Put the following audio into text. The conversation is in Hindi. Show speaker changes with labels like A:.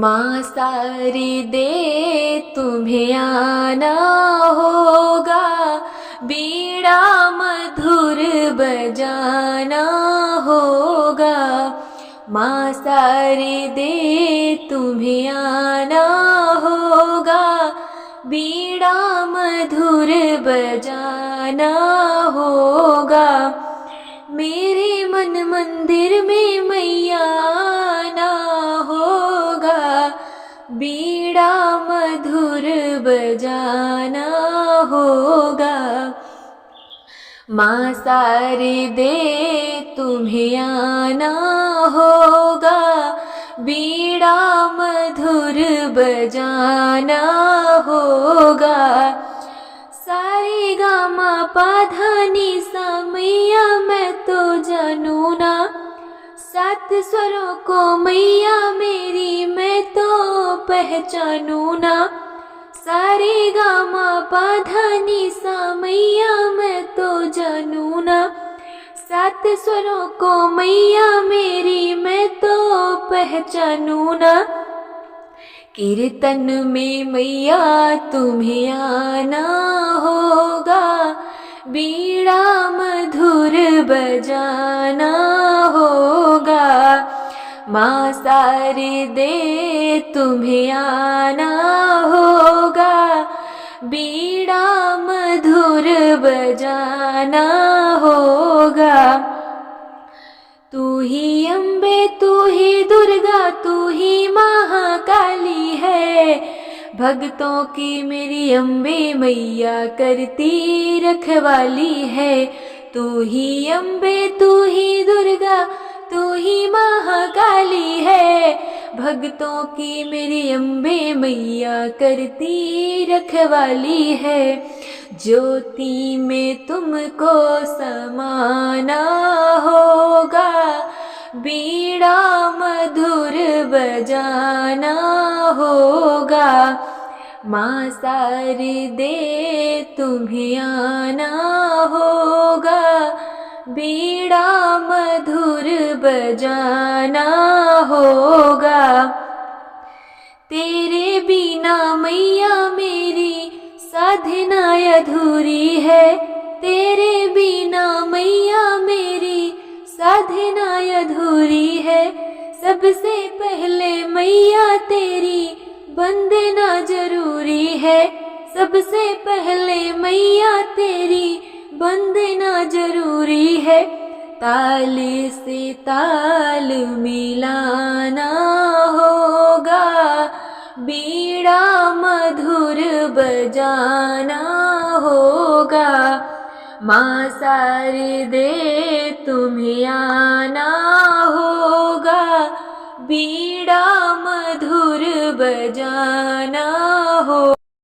A: माँ सारी दे तुम्हें आना होगा, बीड़ा मधुर बजाना होगा। माँ सारी दे तुम्हें आना होगा, बीड़ा मधुर बजाना होगा। मेरे मन मंदिर में मैया आना होगा, बीड़ा मधुर बजाना होगा। माँ सारी दे तुम्हें आना होगा, बीड़ा मधुर बजाना होगा। सारे गामा पाधा निसा मैया मैं तो जानू ना, सात स्वरों को मैया मेरी मैं तो पहचानू ना। सारे गामा पाधा निसा मैया मैं तो जानू ना, सात स्वरों को मैया मेरी मैं तो पहचानू ना। कीर्तन में मैया तुम्हें आना होगा, बीड़ा मधुर बजाना होगा। माँ सारी दे तुम्हें आना होगा, बीड़ा मधुर बजाना होगा। तू ही अम्बे तू ही दुर्गा तू ही महाकाली है, भक्तों की मेरी अम्बे मैया करती रखवाली है। तू ही अम्बे तू ही दुर्गा तू ही महाकाली है, भक्तों की मेरी अम्बे मैया करती रखवाली है। ज्योति में तुमको समाना होगा, बीड़ा मधुर बजाना होगा। माँ सारी दे तुम्हें आना होगा, बीड़ा मधुर बजाना होगा। तेरे बिना मैया मेरी साधना अधूरी है, तेरे बिना मैया मेरी साधना अधूरी है। सबसे पहले मैया तेरी वंदना जरूरी है, सबसे पहले मैया तेरी वंदना जरूरी है। ताल से ताल मिलाना होगा, बीड़ा मधुर बजाना होगा। माँ सारी दे तुम्हें आना होगा, बीड़ा मधुर बजाना होगा।